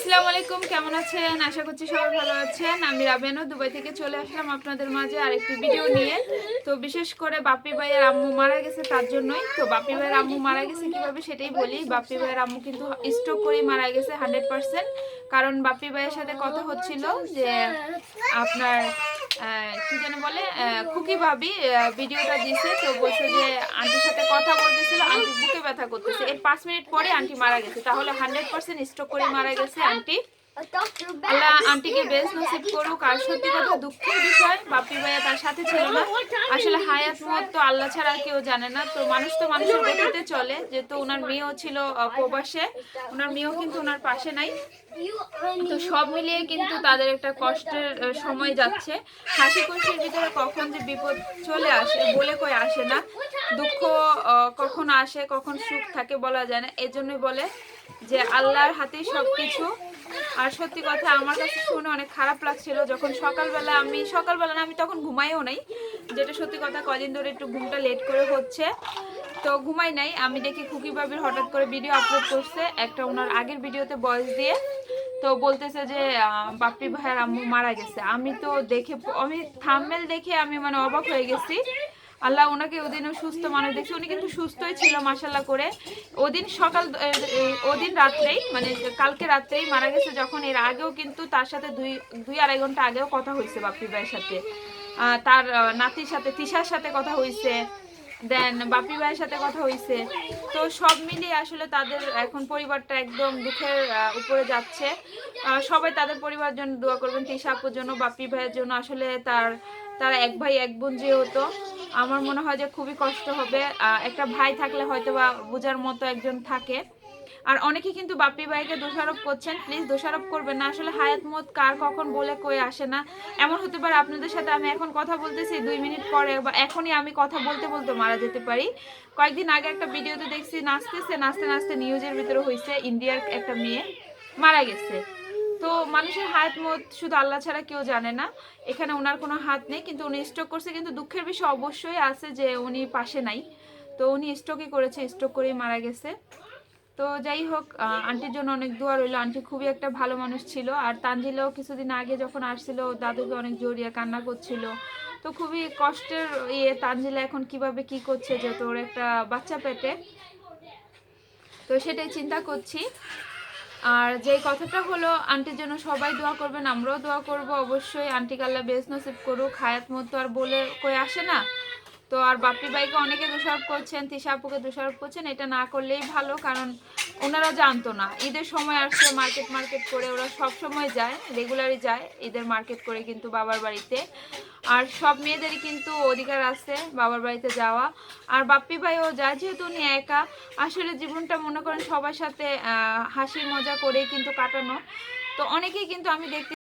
আসসালামু আলাইকুম, কেমন আছেন? আশা করছি সবাই ভালো আছেন। আমি রাবেনু দুবাই থেকে চলে আসলাম আপনাদের মাঝে আরেকটি ভিডিও নিয়ে। তো বিশেষ করে বাপ্পি ভাইয়ের আম্মু মারা গেছে তার জন্যই। তো বাপ্পি ভাইয়ের আম্মু মারা গেছে কিভাবে সেটাই বলি। বাপ্পি ভাইয়ের আম্মু কিন্তু স্ট্রোক করেই মারা গেছে 100%। কারণ বাপ্পি ভাইয়ের সাথে কথা হচ্ছিল যে আপনার কি যেন বলে খুকি ভাবি ভিডিওটা দিছে, তো বলছে যে আন্টির সাথে কথা বলতেছিল, আন্টির বুকে ব্যথা করতেছে। এর 5 মিনিট পরে আন্টি মারা গেছে। তাহলে 100% স্ট্রোক করে মারা গেছে আন্টি। আল্লাহ আন্টিকে বেশ নসিব করুক। আর সত্যি কথা দুঃখের বিষয়, বাপ্পি ভাইয়া তার সাথে ছিল না। আসলে হায়াত মত তো আল্লাহ ছাড়া কেউ জানে না। তো মানুষ তো মানুষের গতিতে চলে, যেহেতু ওনার মেয়েও ছিল প্রবাসে, ওনার মেয়েও কিন্তু ওনার পাশে নাই। তো সব মিলিয়ে কিন্তু তাদের একটা কষ্টের সময় যাচ্ছে। হাসি খুশির ভিতরে কখন যে বিপদ চলে আসে বলে কই আসে না। দুঃখ কখন আসে কখন সুখ থাকে বলা যায় না। এজন্যই বলে যে আল্লাহর হাতেই সবকিছু। আর সত্যি কথা আমার কাছে শুনে অনেক খারাপ লাগছিল যখন সকালবেলা না, আমি তখন ঘুমাইও নাই, যেটা সত্যি কথা। কদিন ধরে একটু ঘুমটা লেট করে হচ্ছে, তো ঘুমাই নাই। আমি দেখি খুকি ভাবির হঠাৎ করে ভিডিও আপলোড করছে একটা ওনার আগের ভিডিওতে ভয়েস দিয়ে। তো বলতেছে যে বাপ্পি ভাইয়ের আম্মু মারা গেছে। আমি তো দেখে, আমি থাম্বনেল দেখে আমি মানে অবাক হয়ে গেছি। আল্লাহ ওনাকে ওদিনও সুস্থ মানুষ দেখছি, উনি কিন্তু সুস্থই ছিল মাশাল্লাহ করে। ওদিন রাত্রেই মানে কালকে রাত্রেই মারা গেছে যখন। এর আগেও কিন্তু তার সাথে দুই আড়াই ঘন্টা আগেও কথা হয়েছে বাপ্পি ভাইয়ের সাথে, তার নাতির সাথে তিশার সাথে কথা হয়েছে, দেন বাপ্পি ভাইয়ের সাথে কথা হয়েছে। তো সব মিলিয়ে আসলে তাদের এখন পরিবারটা একদম দুঃখের উপরে যাচ্ছে। সবাই তাদের পরিবারের জন্য দোয়া করবেন, তিশা আপুর জন্য, বাপ্পি ভাইয়ের জন্য। আসলে তারা এক ভাই এক বোন যেহেতু, আমার মনে হয় যে খুবই কষ্ট হবে। একটা ভাই থাকলে হয়তো বা বোঝার মতো একজন থাকে। আর অনেকে কিন্তু বাপ্পি ভাইকে দোষারোপ করছেন, প্লিজ দোষারোপ করবেন না। আসলে হায়াত মত কার কখন বলে কই আসে না। এমন হতে পারে আপনাদের সাথে আমি এখন কথা বলতেছি 2 মিনিট পরে বা এখনই আমি কথা বলতে বলতে মারা যেতে পারি। কয়েকদিন আগে একটা ভিডিওতে দেখছি নাচতে নাচতে নিউজের ভিতরে হয়েছে ইন্ডিয়ার একটা মেয়ে মারা গেছে। তো মানুষের হায়াত মত শুধু আল্লাহ ছাড়া কেউ জানে না। এখানে ওনার কোনো হাত নেই, কিন্তু উনি স্ট্রোক করছে। কিন্তু দুঃখের বিষয় অবশ্যই আছে যে উনি পাশে নাই। তো উনি স্ট্রোকই করেছে, স্ট্রোক করেই মারা গেছে। তো যাই হোক, আন্টির জন্য অনেক দোয়া রইলো। আন্টি খুবই একটা ভালো মানুষ ছিল। আর তানজিলাও কিছুদিন আগে যখন আসছিল দাদুকে অনেক জড়িয়ে কান্না করছিল। তো খুবই কষ্টের তানজিলা এখন কিভাবে কি করছে, যেহেতু ওর একটা বাচ্চা পেটে। তো সেটাই চিন্তা করছি। আর যে কথাটা হলো, আন্টির জন্য সবাই দোয়া করবেন, আমরাও দোয়া করব অবশ্যই। আন্টিকে আল্লাহ বেস্ট নসিব করুক। হায়াত মতো আর বলে কই আসে না। তো আর বাপ্পি ভাইকে অনেকে দোষারোপ করছেন, তিশা আপুকে দোষারোপ করছেন, এটা না করলেই ভালো। কারণ ওনারা জানতো না ঈদের সময় আসছে, মার্কেট করে ওরা সব সময় যায়, রেগুলারই যায় ঈদের মার্কেট করে কিন্তু বাবার বাড়িতে। আর সব মেয়েদেরই কিন্তু অধিকার আছে বাবার বাড়িতে যাওয়া। আর বাপ্পি ভাইও যায়, যেহেতু উনি একা। আসলে জীবনটা মনে করেন সবার সাথে হাসি মজা করেই কিন্তু কাটানো। তো অনেকেই কিন্তু আমি দেখতে